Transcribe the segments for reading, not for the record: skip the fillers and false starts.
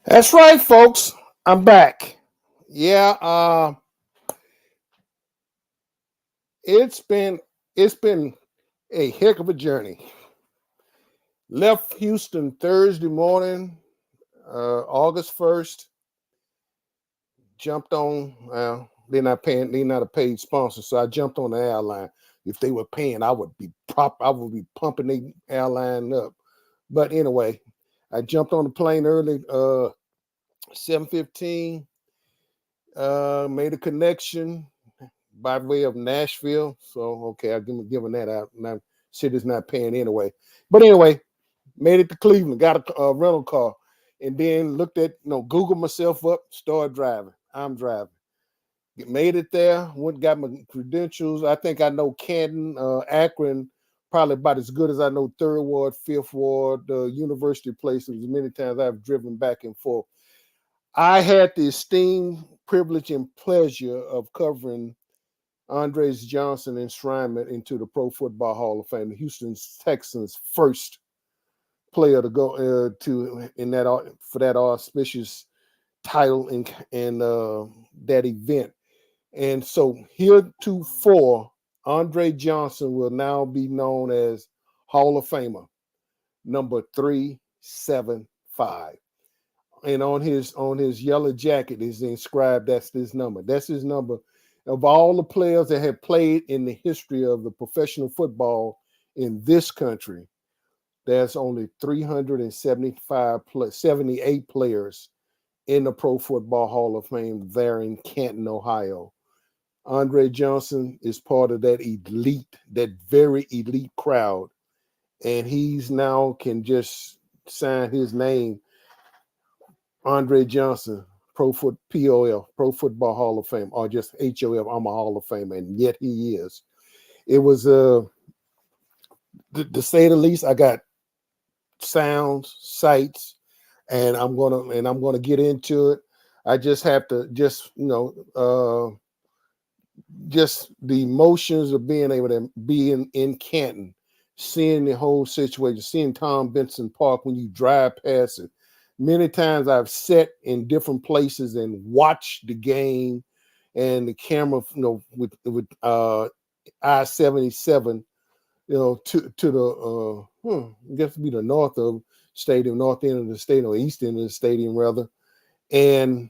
That's right, folks. I'm back. Yeah, it's been it's been a heck of a journey. Left Houston Thursday morning, August 1st. Jumped on. They're not paying. They're not a paid sponsor, so I jumped on the airline. If they were paying, I would be I would be pumping the airline up. But anyway, I jumped on the plane early, 7:15. Made a connection by way of Nashville. So okay, I'm giving that out. Now city's not paying anyway. But anyway, made it to Cleveland, got a rental car, and then looked at Google myself up, started driving. I'm driving. Made it there. Went got my credentials. I think I know Canton, Akron, probably about as good as I know Third Ward, Fifth Ward, University places. Many times I've driven back and forth. I had the esteemed privilege and pleasure of covering Andres Johnson enshrinement into the Pro Football Hall of Fame, the Houston Texans First Player to go to in that for that auspicious title and that event. And so heretofore, Andre Johnson will now be known as Hall of Famer number 375. And on his yellow jacket is inscribed, that's his number. That's his number. Of all the players that have played in the history of the professional football in this country, there's only 78 players in the Pro Football Hall of Fame there in Canton, Ohio. Andre Johnson is part of that very elite crowd. And he's now can just sign his name, Andre Johnson, POF, Pro Football Hall of Fame, or just HOF, I'm a Hall of Famer, and yet he is. It was, to say the least, I got sounds, sights, and I'm gonna get into it. I just have to just the emotions of being able to be in Canton, seeing the whole situation, seeing Tom Benson Park when you drive past it. Many times I've sat in different places and watched the game, and the camera, with I-77, to the I guess to be the north of stadium, north end of the stadium, or east end of the stadium rather. And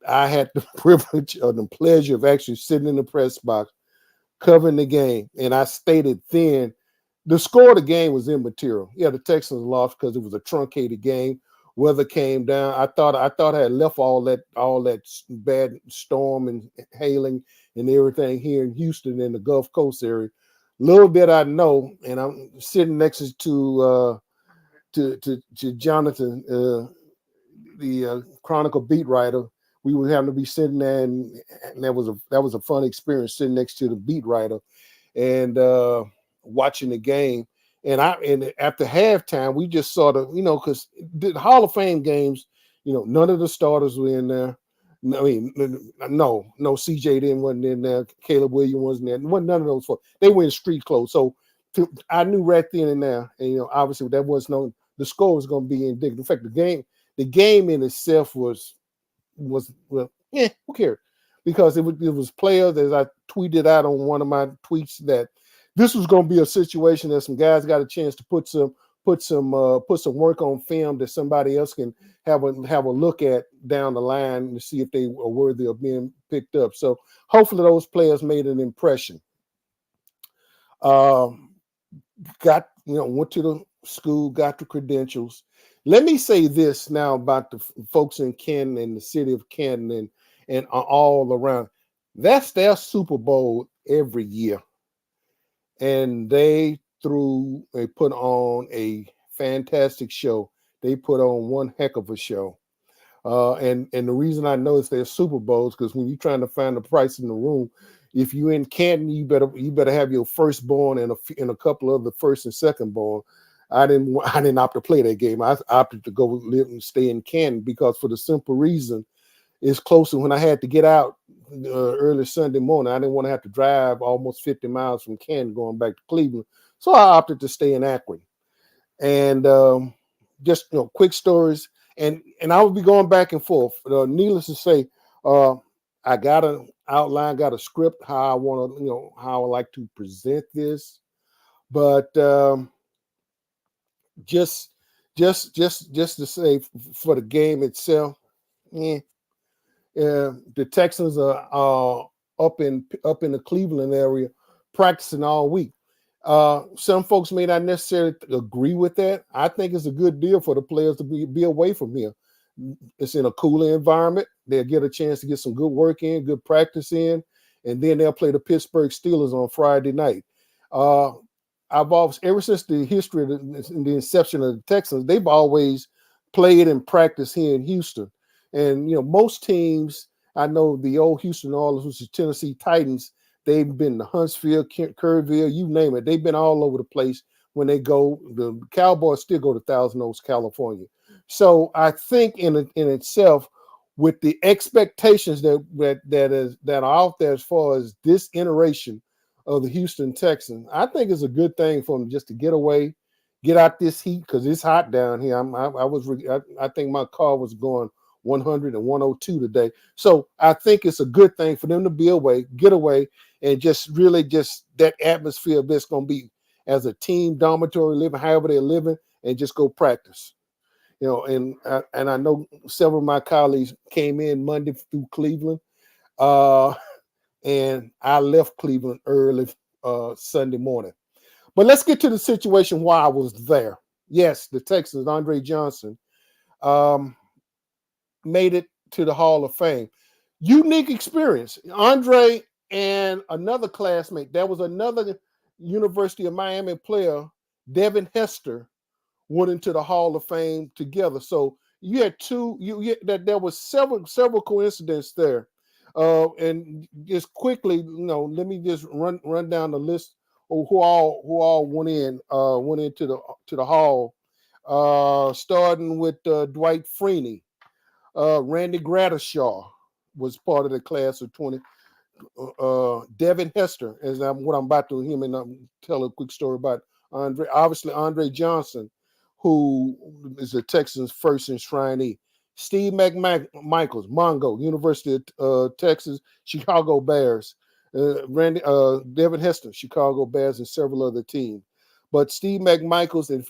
I had the privilege or the pleasure of actually sitting in the press box covering the game. And I stated then the score of the game was immaterial. Yeah, the Texans lost because it was a truncated game. Weather came down. I thought I had left all that bad storm and hailing and everything here in Houston in the Gulf Coast area. Little bit I know, and I'm sitting next to Jonathan, the Chronicle beat writer. We would have to be sitting there, and that was a fun experience sitting next to the beat writer and watching the game. And after halftime, we just sort of, because the Hall of Fame games, none of the starters were in there. I mean, no, CJ wasn't in there. Caleb Williams wasn't there. None of those folks. They were in street clothes. So I knew right then and there, and obviously that was the score was going to be indicative. In fact, the game in itself was who cares? Because it was players, as I tweeted out on one of my tweets, that this was going to be a situation that some guys got a chance to put some work on film that somebody else can have a look at down the line to see if they are worthy of being picked up. So hopefully those players made an impression. Went to the school, got the credentials. Let me say this now about the folks in Canton and the city of Canton and all around. That's their Super Bowl every year. And they put on a fantastic show. They put on one heck of a show. And the reason I know it's their Super Bowls, because when you're trying to find the price in the room, if you're in Canton, you better have your firstborn and a couple of the first and second born. I didn't opt to play that game. I opted to go live and stay in Canton because for the simple reason it's closer. When I had to get out early Sunday morning, I didn't want to have to drive almost 50 miles from Canton going back to Cleveland. So I opted to stay in Akron. And just quick stories. and I will be going back and forth. Needless to say, I got an outline, got a script how I want to, how I like to present this, but just to say for the game itself, the Texans are up in the Cleveland area practicing all week. Some folks may not necessarily agree with that. I think it's a good deal for the players to be away from here. It's in a cooler environment. They'll get a chance to get some good work in, good practice in, and then they'll play the Pittsburgh Steelers on Friday night. I've always, ever since the history of the inception of the Texans, they've always played and practiced here in Houston. And, most teams, I know the old Houston Oilers, which is Tennessee Titans, they've been to Huntsville, Kerrville, you name it. They've been all over the place when they go. The Cowboys still go to Thousand Oaks, California. So I think in itself, with the expectations that are out there as far as this iteration of the Houston Texans, I think it's a good thing for them just to get away, get out this heat, because it's hot down here. I think my car was going 100 and 102 today. So I think it's a good thing for them to be away, get away, and just really just that atmosphere that's going to be as a team dormitory living, however they're living, and just go practice. And I know several of my colleagues came in Monday through Cleveland, and I left Cleveland early Sunday morning. But let's get to the situation why I was there. Yes, the Texans, Andre Johnson, made it to the Hall of Fame. Unique experience. Andre and another classmate, there was another University of Miami player, Devin Hester, went into the Hall of Fame together. So you had there was several coincidences there. And just quickly, let me just run down the list of who all went into the Hall. Starting with Dwight Freeney. Randy Gradishaw was part of the class of 20. Devin Hester, what I'm about to him, and tell a quick story about Andre. Obviously, Andre Johnson, who is the Texans' first enshrinee. Steve McMichaels, Mongo, University of Texas, Chicago Bears. Devin Hester, Chicago Bears, and several other teams. But Steve McMichaels, and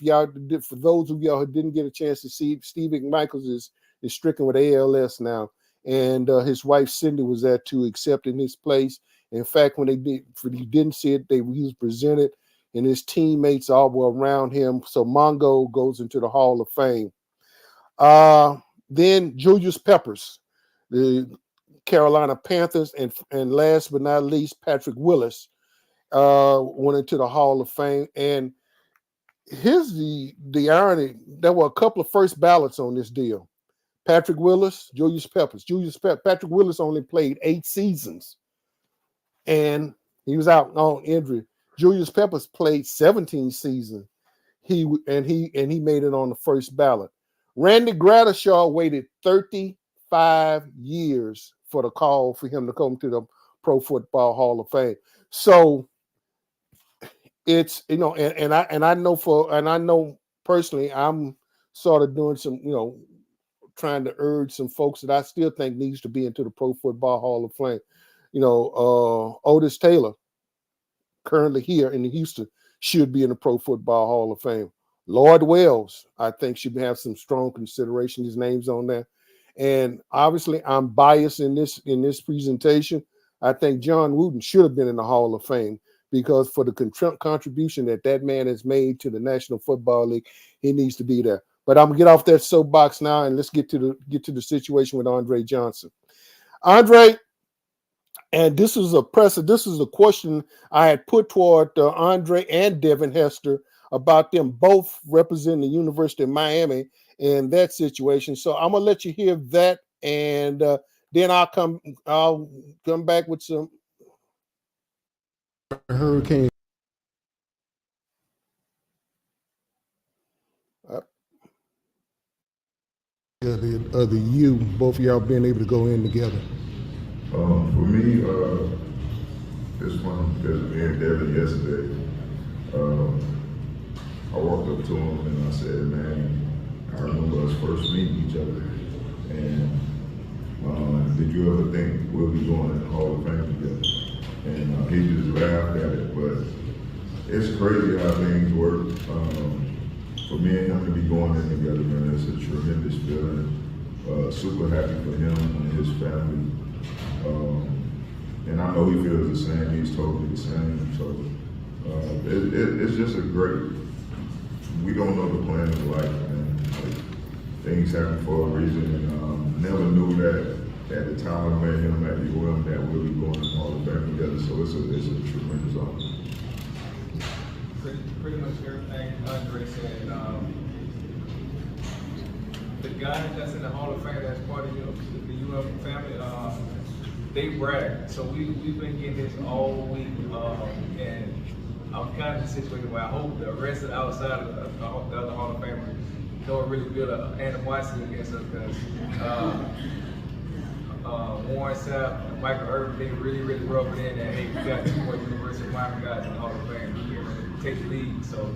for those of y'all who didn't get a chance to see, Steve McMichaels is stricken with ALS now, and his wife Cindy was there to accept in his place. In fact, when he didn't see it, he was presented, and his teammates all were around him. So Mongo goes into the Hall of Fame. Then Julius Peppers, the Carolina Panthers, and last but not least, Patrick Willis went into the Hall of Fame. And here's the irony: there were a couple of first ballots on this deal. Patrick Willis, Julius Peppers. Patrick Willis only played 8 seasons, and he was out on injury. Julius Peppers played 17 seasons. He made it on the first ballot. Randy Gradishaw waited 35 years for the call for him to come to the Pro Football Hall of Fame. So it's and I know personally, I'm sort of doing some trying to urge some folks that I still think needs to be into the Pro Football Hall of Fame. Otis Taylor, currently here in Houston, should be in the Pro Football Hall of Fame. Lloyd Wells, I think, should have some strong consideration. His name's on there. And obviously, I'm biased in this presentation. I think John Wooten should have been in the Hall of Fame because for the contribution that man has made to the National Football League, he needs to be there. But I'm gonna get off that soapbox now, and let's get to the situation with Andre Johnson. Andre, and this is a question I had put toward Andre and Devin Hester about them both representing the University of Miami in that situation. So I'm gonna let you hear that, and then I'll come back with some hurricane. Both of y'all being able to go in together. For me, this one, because me and Devin yesterday, I walked up to him and I said, man, I remember us first meeting each other, and did you ever think we'll be going in the Hall of Fame together? And he just laughed at it, but it's crazy how things work. For me and him to be going in together, man, it's a tremendous feeling. Super happy for him and his family. And I know he feels the same. He's totally the same. So it's just a great. We don't know the plan of life, man. Like, things happen for a reason, and never knew that at the time I met him at the UM that we'll be going to the Hall of Fame together. So it's a tremendous honor. Pretty much everything Andre said. The guys that's in the Hall of Fame that's part of the UM family, they brag. So we've been getting this all week, and I'm kind of in a situation where I hope the rest of the outside of the other Hall of Famers don't really build an animosity against us, because Warren Sapp and Michael Irvin, they really rub it in that, hey, we got 2 more University of Miami guys in the Hall of Fame. We're going to take the lead. So,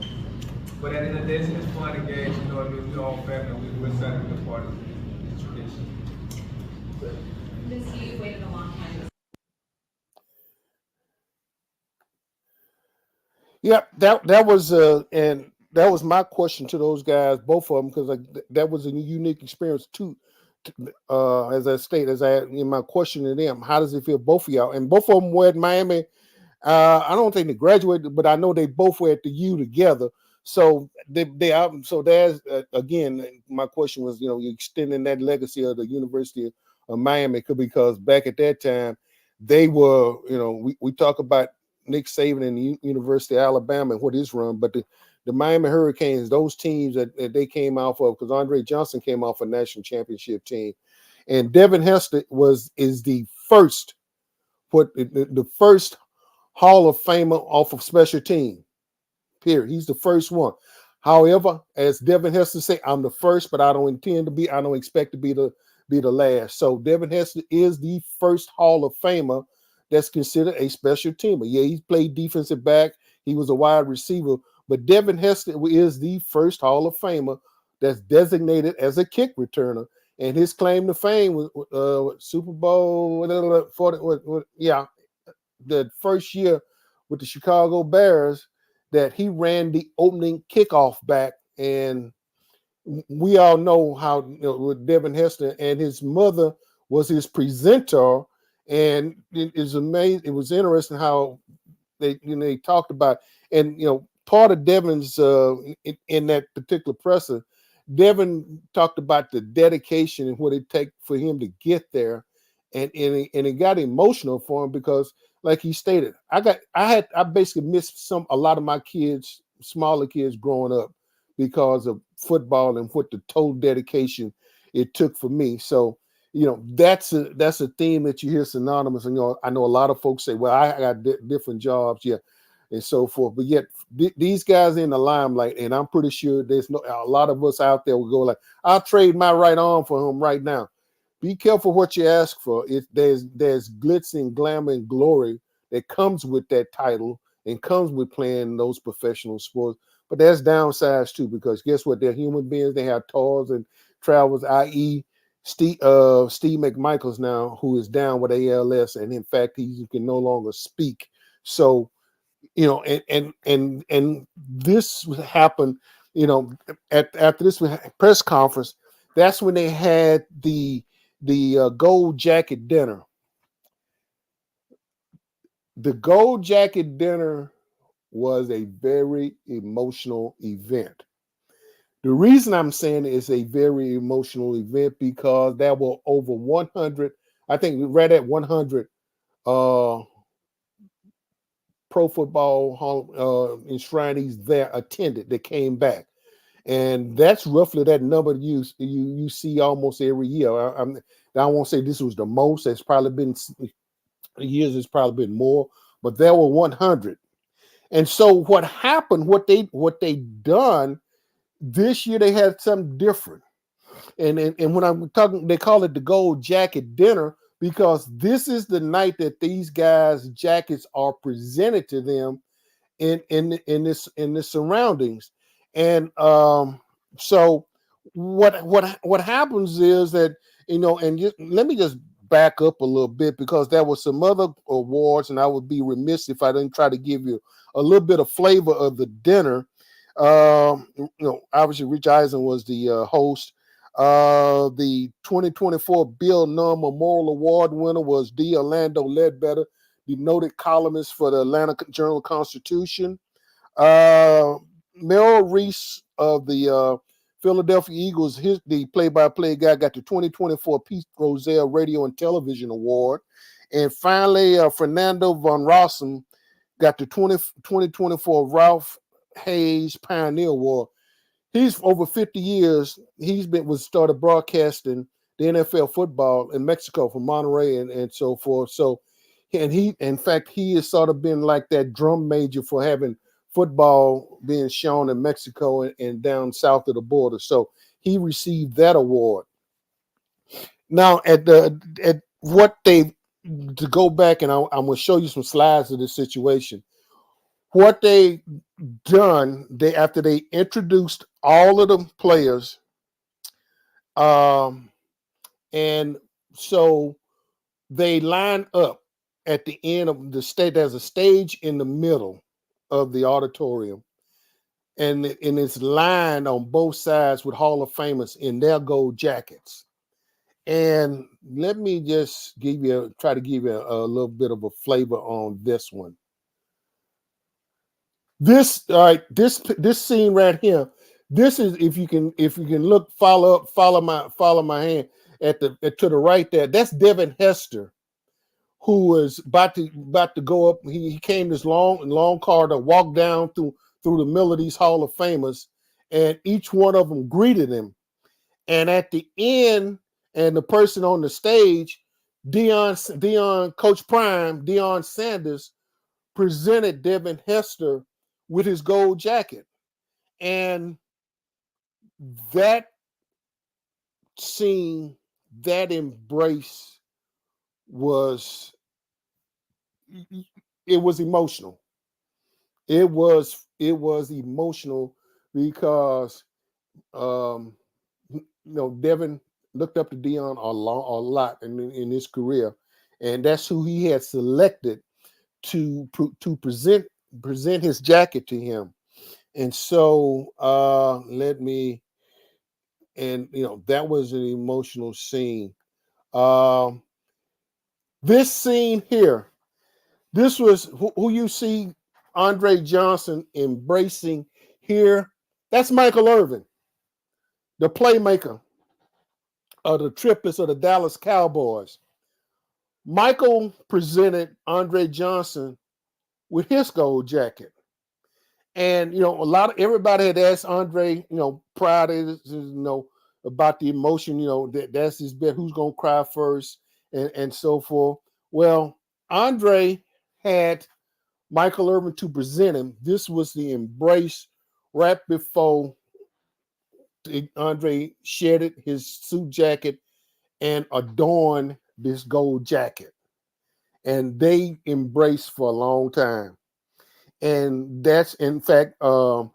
but at the end of the day, it's fun and games. You know what I mean? We're all family. We're excited to be a part of the tradition. Miss, you waited a long time. Yeah, that was and that was my question to those guys, both of them, because that was a unique experience too. As I in my question to them, how does it feel, both of y'all? And both of them were at Miami. I don't think they graduated, but I know they both were at the U together. So they out. So there's again, my question was, you extending that legacy of the University of Miami, because back at that time, they were, we talk about Nick Saban and the University of Alabama and what is run, but the Miami Hurricanes, those teams that they came off of, because Andre Johnson came off a national championship team, and Devin Hester is the first the first Hall of Famer off of special team. Period. He's the first one. However, as Devin Hester said, I'm the first, but I don't expect to be the last. So Devin Hester is the first Hall of Famer that's considered a special teamer. Yeah, he played defensive back. He was a wide receiver, but Devin Hester is the first Hall of Famer that's designated as a kick returner. And his claim to fame was Super Bowl 40. The first year with the Chicago Bears, that he ran the opening kickoff back. And we all know how with Devin Hester, and his mother was his presenter. And it is amazing. It was interesting how they talked about, and part of Devin's in that particular presser, Devin talked about the dedication and what it takes for him to get there, and it got emotional for him, because, like he stated, I basically missed a lot of my kids, smaller kids, growing up because of football and what the total dedication it took for me. So that's a theme that you hear synonymous. And I know a lot of folks say, well, I got different jobs, yeah, and so forth. But yet these guys in the limelight, and I'm pretty sure there's a lot of us out there will go like, I'll trade my right arm for him right now. Be careful what you ask for. There's glitz and glamour and glory that comes with that title and comes with playing those professional sports. But there's downsides too, because guess what? They're human beings. They have toils and travels, i.e. Steve McMichaels now, who is down with ALS, and in fact, he can no longer speak. So, and this happened, after this press conference, that's when they had the gold jacket dinner. The gold jacket dinner was a very emotional event. The reason I'm saying it's a very emotional event, because there were over 100, I think right at 100 Pro Football Hall enshrinees there attended, that came back. And that's roughly that number you see almost every year. I won't say this was the most. It's probably been years. It's probably been more, but there were 100. And so what happened? What they done this year? They had something different. And when I'm talking, they call it the gold jacket dinner, because this is the night that these guys' jackets are presented to them in this surroundings. And so what happens is that, and let me just back up a little bit, because there were some other awards, and I would be remiss if I didn't try to give you a little bit of flavor of the dinner. Obviously Rich Eisen was the host. The 2024 Bill Nunn Memorial Award winner was D. Orlando Ledbetter, the noted columnist for the Atlanta Journal-Constitution. Merrill Reese of the Philadelphia Eagles, the play-by-play guy, got the 2024 Pete Rozelle Radio and Television Award. And finally, Fernando von Rossum got the 2024 Ralph Hayes Pioneer Award. He's over 50 years. Started broadcasting the NFL football in Mexico from Monterrey and so forth. So, and in fact, he has sort of been like that drum major for having football being shown in Mexico and down south of the border. So he received that award. Now, to go back, and I'm going to show you some slides of this situation. What they done, after they introduced all of the players, and so they line up at the end of the stage. There's a stage in the middle of the auditorium, and it's lined on both sides with Hall of Famers in their gold jackets. And let me just try to give you a little bit of a flavor on this one. This scene right here. This is, if you can look, follow my hand to the right there. That's Devin Hester, who was about to go up. He came this long corridor, walked down through the middle of these Hall of Famers, and each one of them greeted him. And at the end, and the person on the stage, Coach Prime, Deion Sanders, presented Devin Hester with his gold jacket. And that scene, that embrace was emotional. It was emotional because Devin looked up to Deion a lot in his career, and that's who he had selected to present his jacket to him. And so that was an emotional scene. This scene here, this was who you see Andre Johnson embracing here. That's Michael Irvin, the playmaker of the triplets of the Dallas Cowboys. Michael presented Andre Johnson with his gold jacket. And, everybody had asked Andre, prior to this, about the emotion, that's his bet, who's going to cry first and so forth. Well, Andre had Michael Irvin to present him. This was the embrace right before Andre shedded his suit jacket and adorned this gold jacket. And they embraced for a long time. And that's, in fact, I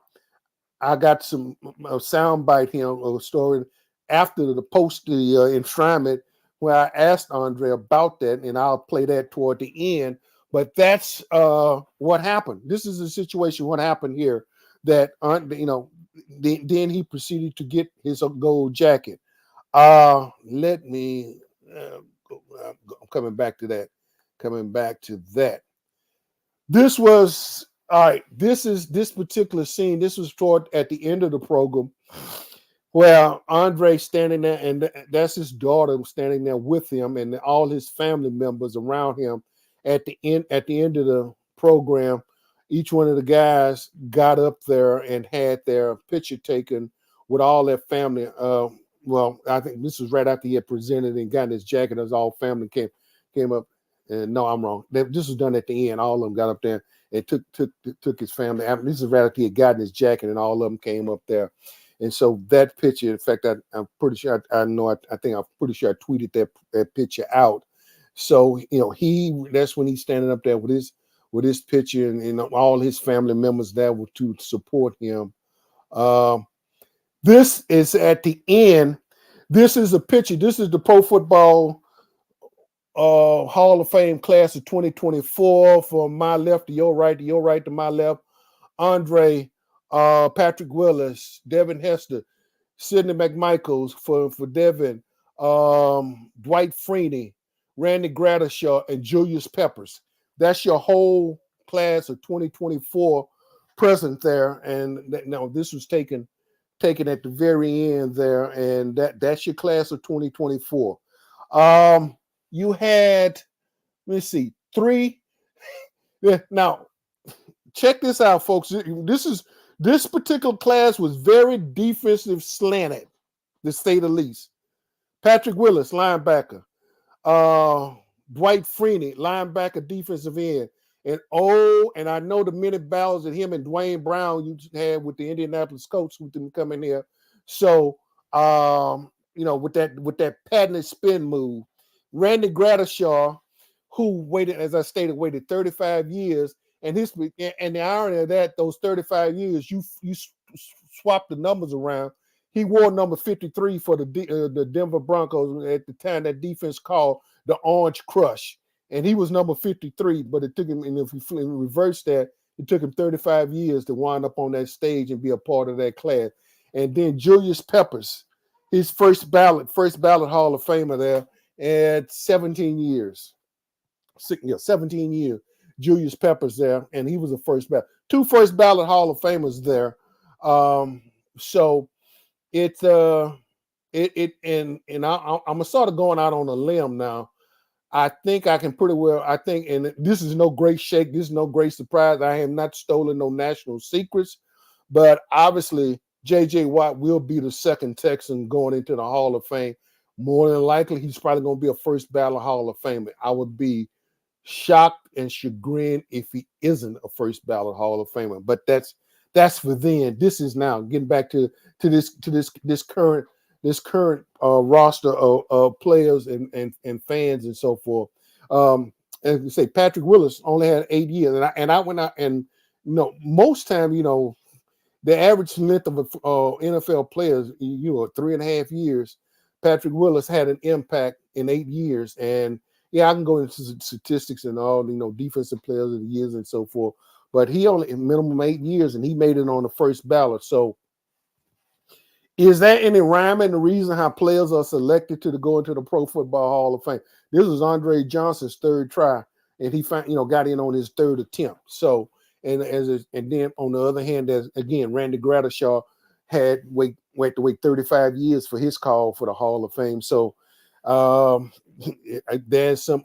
got some soundbite here, a story after the enshrinement, where I asked Andre about that, and I'll play that toward the end. But that's what happened. This is a situation, what happened here, that, then he proceeded to get his gold jacket. Let me, I'm coming back to that. This was, all right, this particular scene, this was toward at the end of the program, where Andre standing there, and that's his daughter standing there with him, and all his family members around him at the end of the program. Each one of the guys got up there and had their picture taken with all their family. Well, I think this was right after he had presented and gotten his jacket, as all family came up. And no, I'm wrong. This was done at the end. All of them got up there and took his family. This is right after he had gotten his jacket, and all of them came up there. And so that picture, in fact, I'm pretty sure I'm pretty sure I tweeted that picture out. So that's when he's standing up there with his picture, and all his family members there to support him. This is at the end. This is a picture. This is the Pro Football Hall of Fame class of 2024. From my left to your right to my left. Andre, Patrick Willis, Devin Hester, Sidney McMichaels for Devin, Dwight Freeney, Randy Gradishaw, and Julius Peppers. That's your whole class of 2024 present there. And no, this was taken at the very end there, and that's your class of 2024. You had, let me see, 3. Now, check this out, folks. This particular class was very defensive slanted, to say the least. Patrick Willis, linebacker. Dwight Freeney, linebacker, defensive end. And I know the many battles that him and Dwayne Brown you had with the Indianapolis Colts with them coming here. So, with that patented spin move, Randy Gradishaw, who waited, as I stated, waited 35 years. And the irony of that, those 35 years, you swap the numbers around. He wore number 53 for the Denver Broncos at the time. That defense called the Orange Crush, and he was number 53. But it took him, and if you reverse that, it took him 35 years to wind up on that stage and be a part of that class. And then Julius Peppers, his first ballot Hall of Famer there at 17 years. 17 years. Julius Peppers there, and he was a first ballot. 2 first ballot Hall of Famers there. So it's I'm sort of going out on a limb now. I think I can pretty well. And this is no great shake. This is no great surprise. I have not stolen no national secrets, but obviously J.J. Watt will be the second Texan going into the Hall of Fame. More than likely, he's probably going to be a first ballot Hall of Famer. I would be shocked and chagrined if he isn't a first ballot Hall of Famer. But that's for then. This is now getting back to this current roster of players and fans and so forth. As you say, Patrick Willis only had 8 years, and I went out and most time the average length of a NFL player is 3.5 years. Patrick Willis had an impact in 8 years, and yeah, I can go into statistics and all, defensive players of the years and so forth. But he only minimum 8 years, and he made it on the first ballot. So, is there any rhyme in the reason how players are selected to go into the Pro Football Hall of Fame? This was Andre Johnson's third try, and he got in on his third attempt. So, and then on the other hand, there's again Randy Gradishaw had to wait 35 years for his call for the Hall of Fame. So, there's some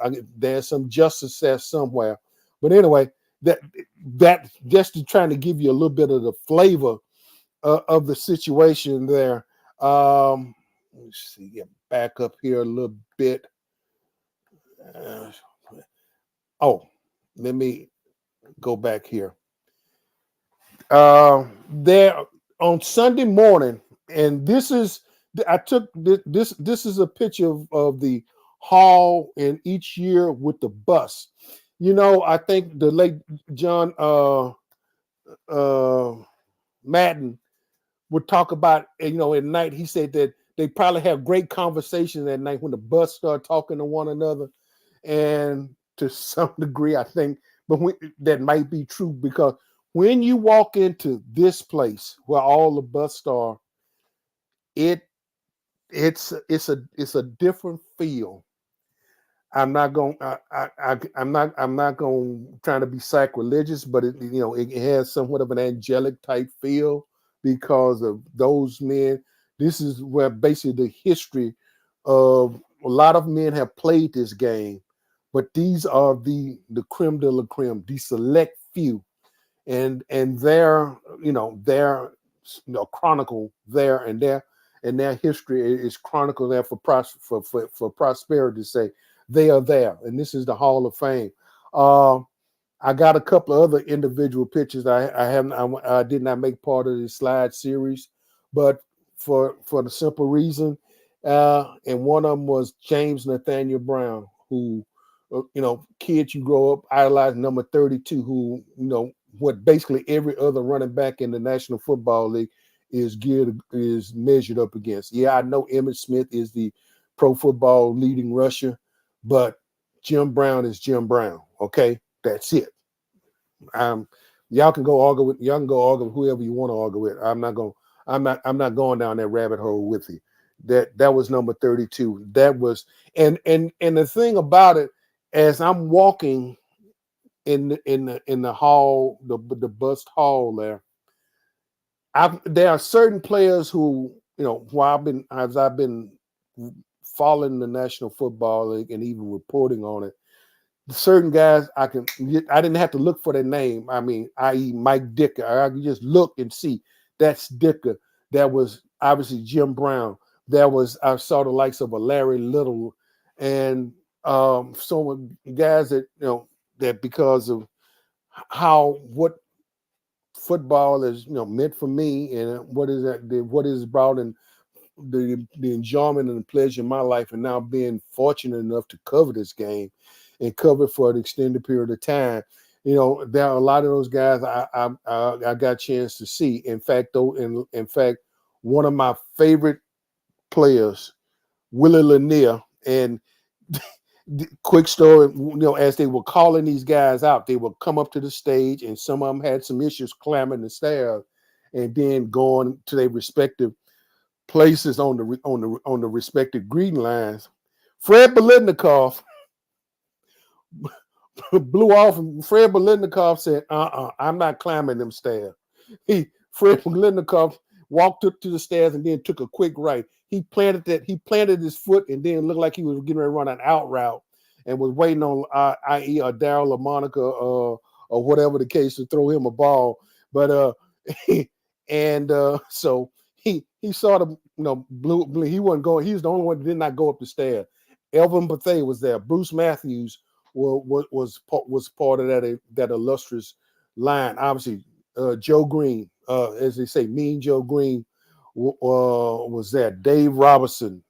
justice there somewhere. But anyway, that just to trying to give you a little bit of the flavor of the situation there. Let's see, get back up here a little bit. Let me go back here. There on Sunday morning, and I took this. This is a picture of the hall in each year with the bus. I think the late John Madden would talk about, at night. He said that they probably have great conversations at night when the bus start talking to one another. And to some degree, I think, that might be true, because when you walk into this place where all the bus are, it's a different feel. I'm not going. I'm not going trying to be sacrilegious, but it has somewhat of an angelic type feel because of those men. This is where basically the history of a lot of men have played this game, but these are the creme de la creme, the select few, and their chronicle there and their history is chronicled there for prosperity's sake. They are there, and this is the Hall of Fame. I got a couple of other individual pictures. I did not make part of the slide series, but for the simple reason, and one of them was James Nathaniel Brown, who, kids you grow up idolizing, number 32, who, what basically every other running back in the National Football League is measured up against. Yeah, I know Emmitt Smith is the pro football leading rusher, but Jim Brown is Jim Brown. Okay, that's it. Y'all can go argue with whoever you want to argue with. I'm not going down that rabbit hole with you. That was number 32. That was and the thing about it, as I'm walking in the hall, the bus hall there, there are certain players who, who I've been following the National Football League and even reporting on it. Certain guys I didn't have to look for their name. I mean, i.e. Mike Dicker. I could just look and see that's Dicker. That was obviously Jim Brown. I saw the likes of a Larry Little and so guys that that because of what football is meant for me and what is brought in the enjoyment and the pleasure in my life, and now being fortunate enough to cover this game and cover it for an extended period of time. There are a lot of those guys I got a chance to see. In fact, one of my favorite players, Willie Lanier, and quick story, as they were calling these guys out, they would come up to the stage, and some of them had some issues climbing the stairs, and then going to their respective places on the respective greeting lines. Fred Biletnikoff blew off, and Fred Biletnikoff said, I'm not climbing them stairs. Fred Biletnikoff walked up to the stairs and then took a quick right. He planted his foot and then looked like he was getting ready to run an out route and was waiting on i.e. a Darryl LaMonica or whatever the case to throw him a ball. But so he sort of blew. He wasn't going. He was the only one that did not go up the stairs. Elvin Bethea was there. Bruce Matthews was part of that illustrious line. Obviously, Joe Green, as they say, Mean Joe Green was there. Dave Robertson,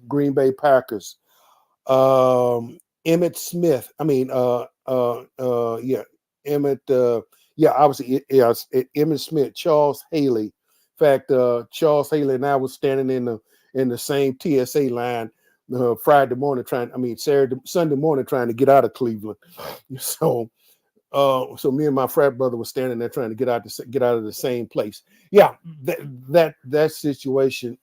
Green Bay Packers. Emmitt Smith. I mean, Emmitt. Obviously, Emmitt Smith. Charles Haley. In fact, Charles Haley and I was standing in the same TSA line Sunday morning trying to get out of Cleveland. So me and my frat brother were standing there trying to get out of the same place. Yeah, that situation.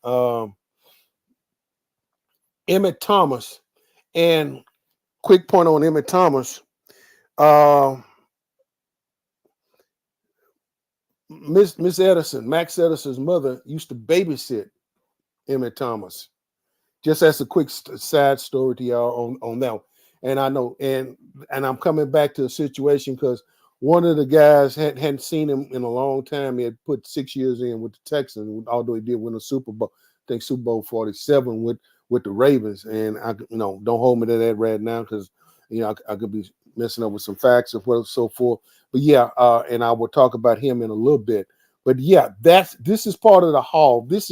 Emmett Thomas, and quick point on Emmett Thomas. Miss Edison, Max Edison's mother, used to babysit Emmett Thomas. Just as a quick side story to y'all on that one. And I know, and I'm coming back to the situation because one of the guys hadn't seen him in a long time. He had put 6 years in with the Texans, although he did win a Super Bowl. I think Super Bowl 47 with the Ravens. And I, don't hold me to that right now because I could be messing up with some facts and so forth. But yeah, and I will talk about him in a little bit. But yeah, this is part of the haul. This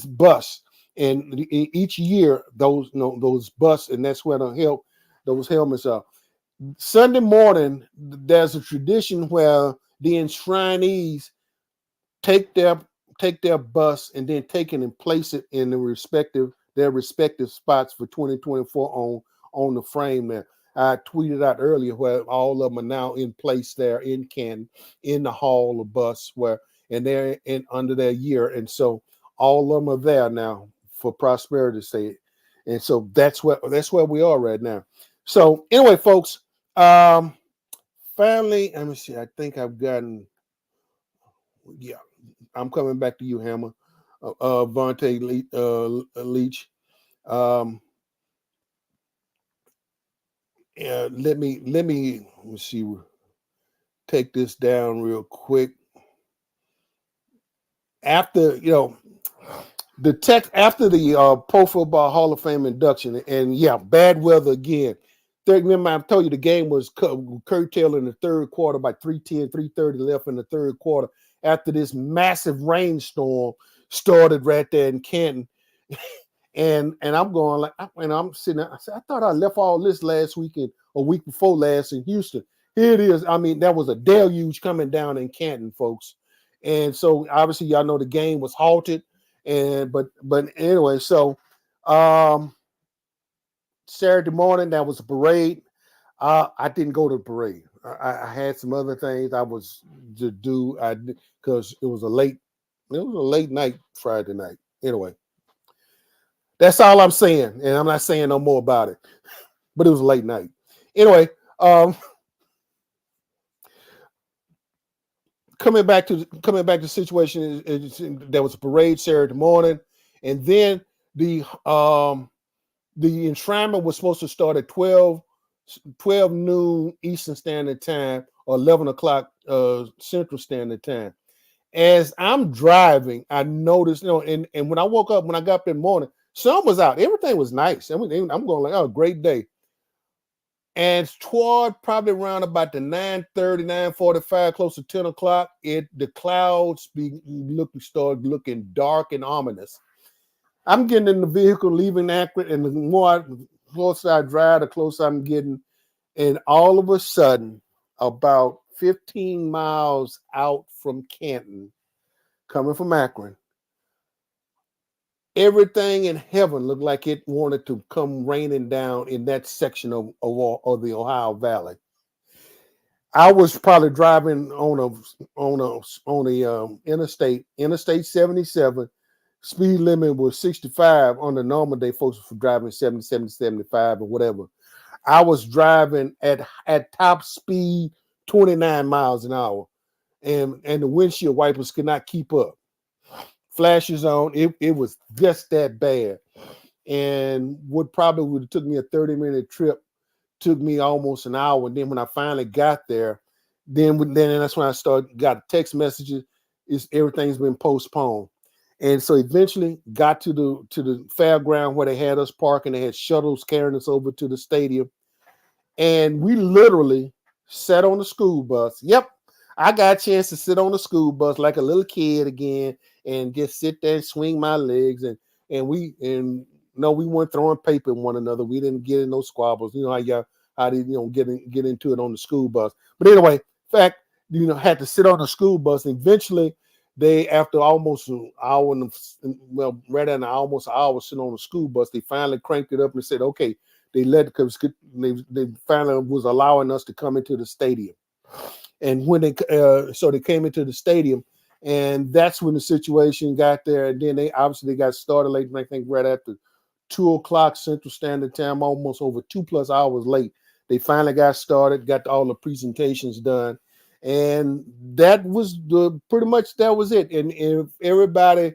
bus. And each year, those busts, and that's where those helmets are. Sunday morning, there's a tradition where the enshrinees take their bus and then take it and place it in their respective spots for 2024 on the frame there. I tweeted out earlier where all of them are now in place there in Canton, in the hall of bus and they're under their year, and so all of them are there now for prosperity's sake. And so that's where we are right now. So anyway, folks, finally, let me see. I think I've gotten, I'm coming back to you, Hammer, Vontae Leach. Let me see, take this down real quick. After, after the Pro Football Hall of Fame induction, and bad weather again. Remember, I told you the game was curtailed in the third quarter by 3:30 left in the third quarter after this massive rainstorm started right there in Canton. and I'm going I'm sitting there, I thought I left all this last weekend or week before last in Houston. Here it is. I mean, that was a deluge coming down in Canton, folks. And so obviously y'all know the game was halted. And but anyway, so Saturday morning there was a parade. I didn't go to the parade. I had some other things I was to do. Because it was a late night Friday night. Anyway, that's all I'm saying, and I'm not saying no more about it. But it was a late night. Anyway, coming back to the situation, there was a parade Saturday morning, and then the enshrinement was supposed to start at 12 noon Eastern Standard Time or 11 o'clock Central Standard Time. As I'm driving, I noticed, and when I woke up, when I got up in the morning, sun was out. Everything was nice. I'm going like, oh, great day. And toward probably around about the 9:30, 9:45, close to 10 o'clock, the clouds started looking dark and ominous. I'm getting in the vehicle, leaving Akron, and the closer I drive, the closer I'm getting. And all of a sudden, about 15 miles out from Canton, coming from Akron, everything in heaven looked like it wanted to come raining down in that section of the Ohio Valley. I was probably driving on a Interstate 77. Speed limit was 65. On the normal day, folks were driving 70, 75, or whatever. I was driving at top speed, 29 miles an hour, and the windshield wipers could not keep up. Flashes on, it was just that bad. And what probably would have took me a 30-minute trip took me almost an hour. And then when I finally got there, then that's when I got text messages. Everything's been postponed. And so eventually got to the fairground where they had us parking. They had shuttles carrying us over to the stadium. And we literally sat on the school bus. Yep, I got a chance to sit on the school bus like a little kid again and just sit there and swing my legs. We weren't throwing paper at one another. We didn't get in those squabbles. You know how they get into it on the school bus. But anyway, in fact, had to sit on the school bus. And eventually, they, after almost an hour, right at almost an hour sitting on the school bus, they finally cranked it up and said, okay, they finally was allowing us to come into the stadium. And when they came into the stadium, and that's when the situation got there. And then they got started late, I think right after 2 o'clock Central Standard Time, almost over 2+ hours late. They finally got started, got all the presentations done. And that was pretty much that was it. And if everybody,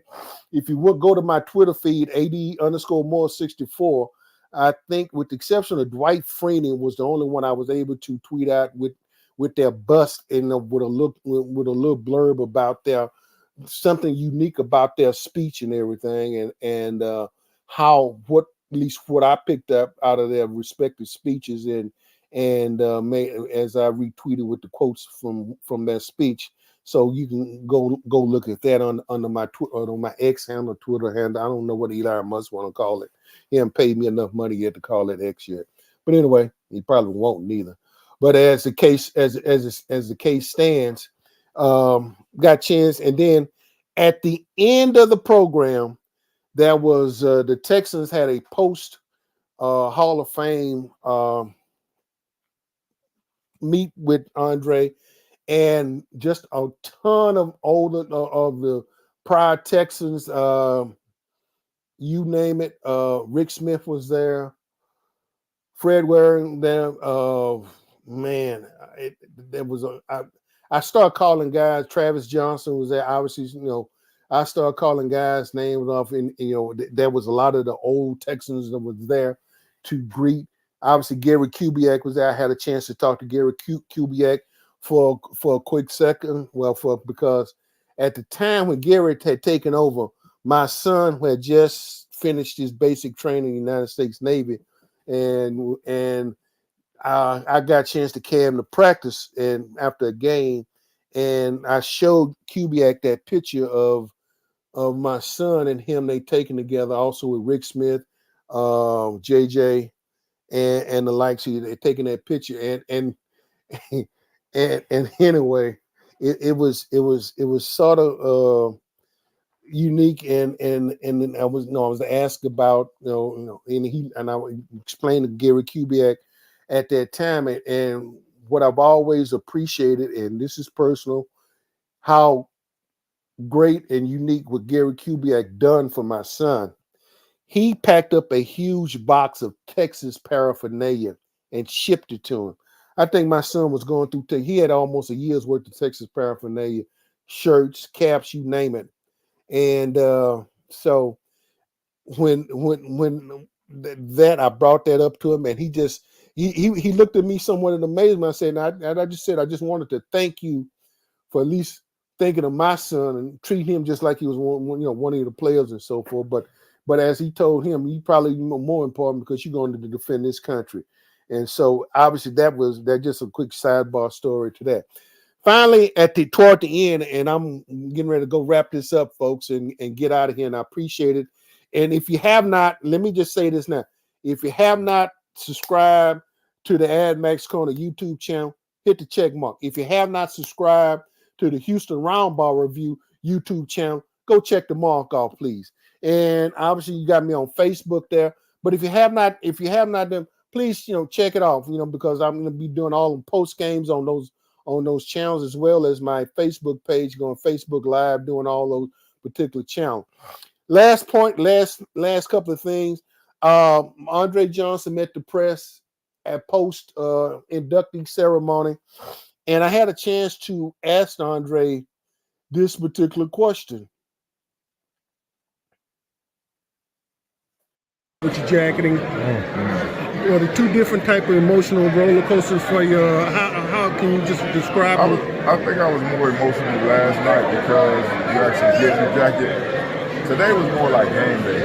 if you would go to my Twitter feed, AD_Moore64, I think with the exception of Dwight Freeney was the only one I was able to tweet out with their bust and with a little blurb about their something unique about their speech and everything, and how at least what I picked up out of their respective speeches and as I retweeted with the quotes from that speech. So you can go look at that under my on my X handle, Twitter handle. I don't know what Eli Musk want to call it. He hasn't paid me enough money yet to call it X yet. But anyway, he probably won't neither. But as the case stands, got chance. And then at the end of the program, there was the Texans had a post Hall of Fame meet with Andre, and just a ton of of the prior Texans, you name it. Rick Smith was there, Fred Waring there. Man, there was I started calling guys. Travis Johnson was there. Obviously, I started calling guys' names off, and there was a lot of the old Texans that was there to greet. Obviously, Gary Kubiak was there. I had a chance to talk to Gary Kubiak for a quick second. Because at the time when Gary had taken over, my son had just finished his basic training in the United States Navy, and I got a chance to carry him to practice and after a game, and I showed Kubiak that picture of my son and him, they taken together also with Rick Smith, JJ, and the likes. They taking that picture, and anyway, it was sort of unique, and then I was asked about and I explained to Gary Kubiak at that time, and what I've always appreciated, and this is personal, how great and unique what Gary Kubiak done for my son. He packed up a huge box of Texas paraphernalia and shipped it to him. I think my son was going through, he had almost a year's worth of Texas paraphernalia, shirts, caps, you name it. And so when that I brought that up to him, and he looked at me somewhat in amazement. I said, and I just said, I just wanted to thank you for at least thinking of my son and treat him just like he was one of the players and so forth. But as he told him, you probably more important because you're going to defend this country. And so obviously that just a quick sidebar story to that. Finally, toward the end, and I'm getting ready to go wrap this up, folks, and get out of here. And I appreciate it. And if you have not, let me just say this now. If you have not subscribed to the Ad Max Corner YouTube channel, hit the check mark. If you have not subscribed to the Houston Roundball Review YouTube channel, go check the mark off, please. And obviously, you got me on Facebook there. But if you have not done, please check it off. Because I'm going to be doing all the post games on those channels, as well as my Facebook page, going Facebook Live, doing all those particular channels. Last point, last couple of things. Andre Johnson met the press at post inducting ceremony, and I had a chance to ask Andre this particular question. With your jacketing, the two different type of emotional roller coasters for you. How can you just describe them? I think I was more emotional last night because you actually get your jacket. Today was more like game day.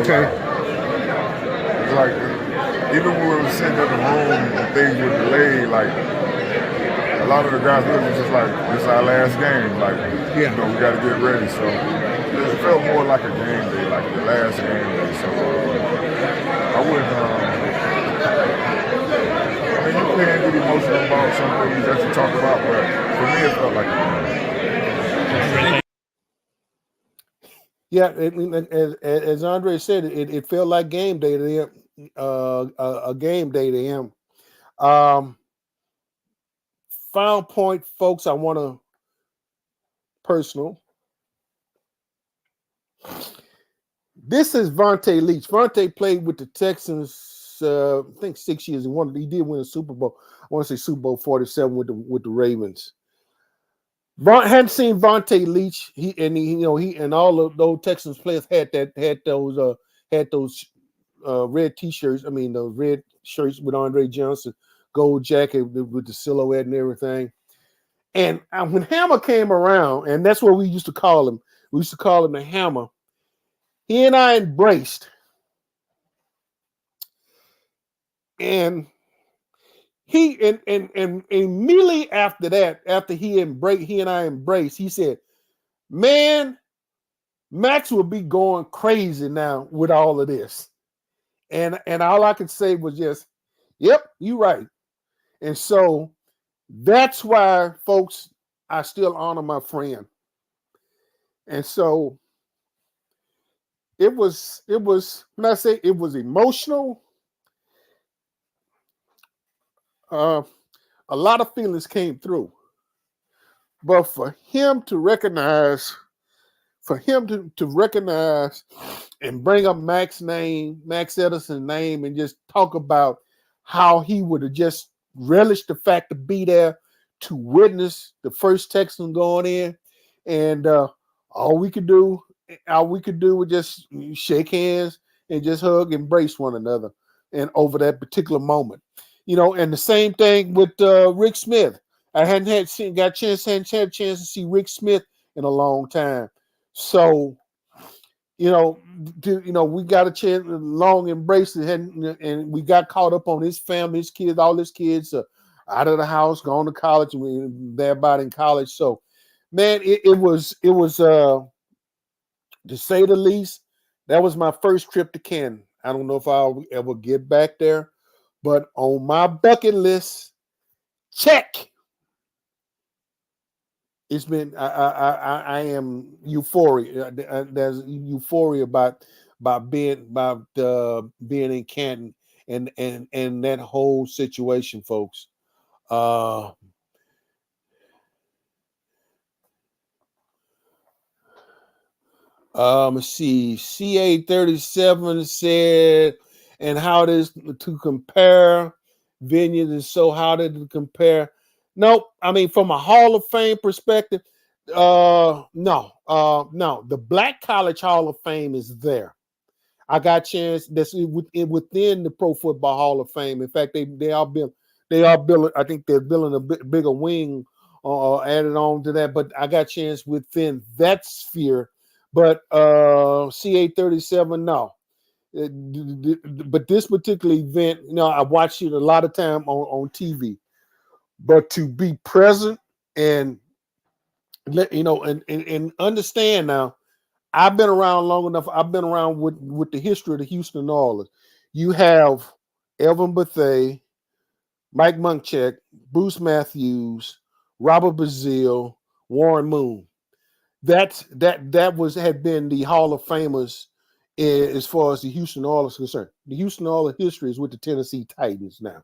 Okay. It's like even when we were sitting in the room and things were delayed, like a lot of the guys was just like, "This is our last game. Like, we got to get ready." So it felt more like a game day, like the last game day. So I wouldn't. I mean, you can get emotional about some things that you talk about, but for me, it felt like a game day. Yeah, as Andre said, it felt like game day to him, a game day to him. Final point, folks, I want to personal. This is Vontae Leach. Vontae played with the Texans, I think 6 years. He did win a Super Bowl. I want to say Super Bowl 47 with the Ravens. Hadn't seen Vontae Leach. He and all of those Texans players had those red T-shirts. I mean, those red shirts with Andre Johnson, gold jacket with the silhouette and everything. And when Hammer came around, and that's what we used to call him. We used to call him the Hammer. He and I embraced, and he and immediately after that, after he and I embraced, he said, "Man, Max will be going crazy now with all of this." And all I could say was just, "Yep, you're right." And so that's why, folks, I still honor my friend. And so it was when I say it was emotional, a lot of feelings came through. But for him to recognize and bring up Max Edison's name, and just talk about how he would have just relished the fact to be there to witness the first Texan going in, and all we could do was just shake hands and just hug, embrace one another, and over that particular moment, and the same thing with Rick Smith. I hadn't had a chance to see Rick Smith in a long time, so we got a chance, long embraces, and we got caught up on his family, his kids, all his kids out of the house, going to college, and they're about in college. So, man, it was to say the least, that was my first trip to Canton. I don't know if I'll ever get back there, but on my bucket list, check. it's been I am euphoria. There's euphoria about being in Canton and that whole situation, folks. Uh, let's see. CA37 said, and how this to compare venues, and so how did it compare? Nope. I mean, from a Hall of Fame perspective, no. The Black College Hall of Fame is there. I got chance that's within the Pro Football Hall of Fame. In fact, they are building. I think they're building a bigger wing added on to that. But I got chance within that sphere. But CA37, no. But this particular event, I watched it a lot of time on TV. But to be present and and understand now, I've been around long enough. I've been around with the history of the Houston Oilers. You have Evan Bethea, Mike Munchak, Bruce Matthews, Robert Bazile, Warren Moon. That had been the Hall of Famers as far as the Houston Oilers is concerned. The Houston Oilers history is with the Tennessee Titans now.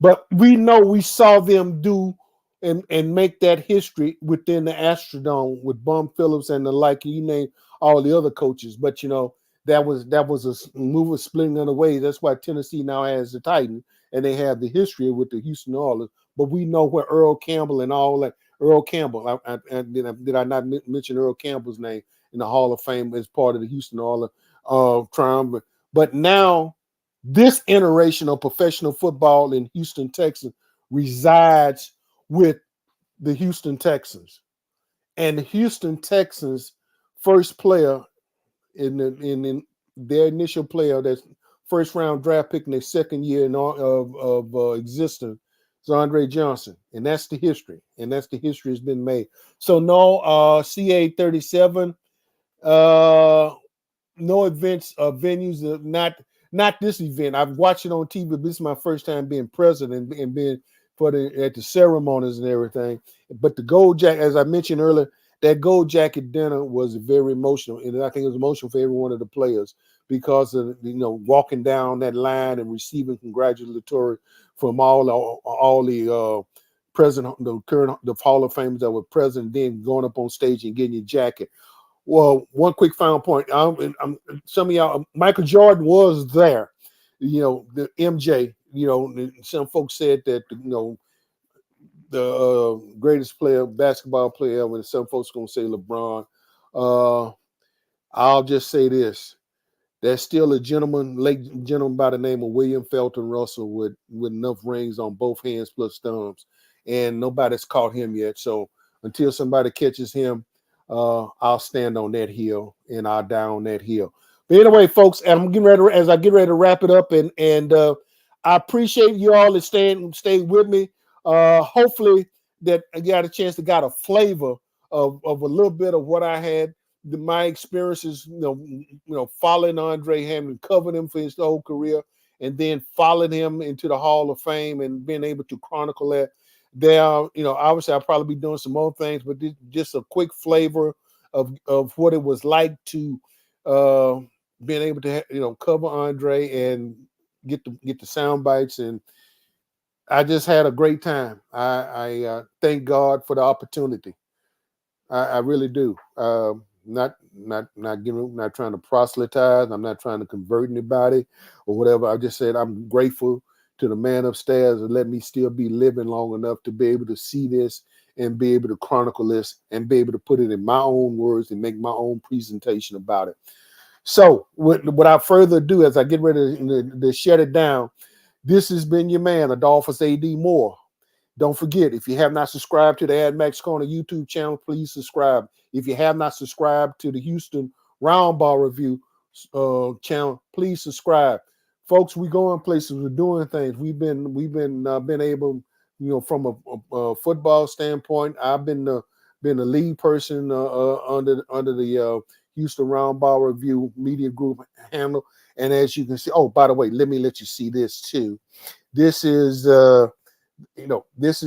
But we know we saw them do and make that history within the Astrodome with Bum Phillips and the like. You name all the other coaches, but that was a move of splitting of the ways. That's why Tennessee now has the Titans, and they have the history with the Houston Oilers. But we know where Earl Campbell and all that. Earl Campbell, did I not mention Earl Campbell's name in the Hall of Fame as part of the Houston Oilers triumph? But now this iteration of professional football in Houston, Texas resides with the Houston Texans. And the Houston Texans first player in their initial player, that's first round draft pick in their second year of existence, is Andre Johnson. And that's the history. And that's the history has been made. So no CA37, no events venues, not this event. I've watched it on TV, but this is my first time being present and being at the ceremonies and everything. But the gold jacket, as I mentioned earlier, that gold jacket dinner was very emotional, and I think it was emotional for every one of the players because of walking down that line and receiving congratulatory from all the the Hall of Famers that were present, then going up on stage and getting your jacket. Well, one quick final point. Some of y'all, Michael Jordan was there. The MJ. Some folks said that the greatest basketball player ever. And some folks gonna say LeBron. I'll just say this: there's still a late gentleman by the name of William Felton Russell with enough rings on both hands plus thumbs, and nobody's caught him yet. So until somebody catches him, I'll stand on that hill and I'll die on that hill. But anyway, folks, and I'm getting ready to wrap it up, and I appreciate you all that stayed with me. Hopefully that I got a chance to got a flavor of a little bit of what I had, my experiences, following Andre Hammond, covering him for his whole career, and then following him into the Hall of Fame and being able to chronicle that. There, obviously I'll probably be doing some more things, but just a quick flavor of what it was like to being able to cover Andre and get the sound bites, and I just had a great time. I thank God for the opportunity. I really do. Not trying to proselytize. I'm not trying to convert anybody or whatever. I just said I'm grateful to the man upstairs and let me still be living long enough to be able to see this and be able to chronicle this and be able to put it in my own words and make my own presentation about it. So without further ado, as I get ready to shut it down, this has been your man, Adolphus A.D. Moore. Don't forget, if you have not subscribed to the Ad Max Corner YouTube channel, please subscribe. If you have not subscribed to the Houston Roundball Review channel, please subscribe. Folks, we're going places. We're doing things. We've been able, from a football standpoint. I've been the lead person under the Houston Roundball Review Media Group handle. And as you can see, oh, by the way, let me let you see this too. This is this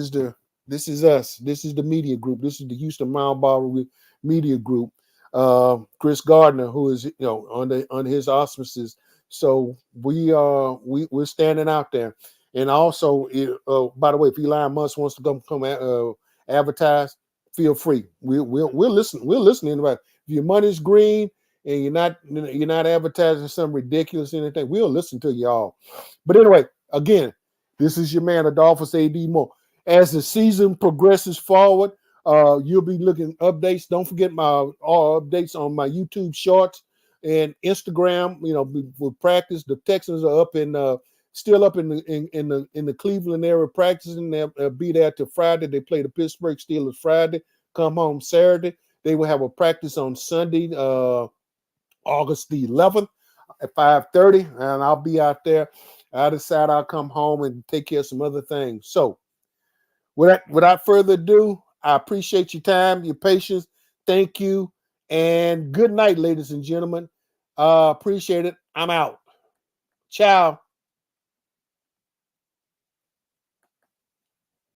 This is us. This is the media group. This is the Houston Roundball media group. Chris Gardner, who is under his auspices. So we're standing out there. And also, by the way, if Eli Musk wants to come advertise, feel free. We'll listen. We'll listen to anybody. If your money's green and you're not advertising something ridiculous or anything, we'll listen to y'all. But anyway, again, this is your man Adolphus A.D. Moore. As the season progresses forward, you'll be looking updates. Don't forget all updates on my YouTube shorts and Instagram. With practice, the Texans are still up in the Cleveland area practicing. They'll be there till Friday. They play the Pittsburgh Steelers Friday. Come home Saturday. They will have a practice on Sunday, August the 11th at 5:30, and I'll be out there. I decide I'll come home and take care of some other things. So, without further ado, I appreciate your time, your patience. Thank you, and good night, ladies and gentlemen. Appreciate it. I'm out. Ciao.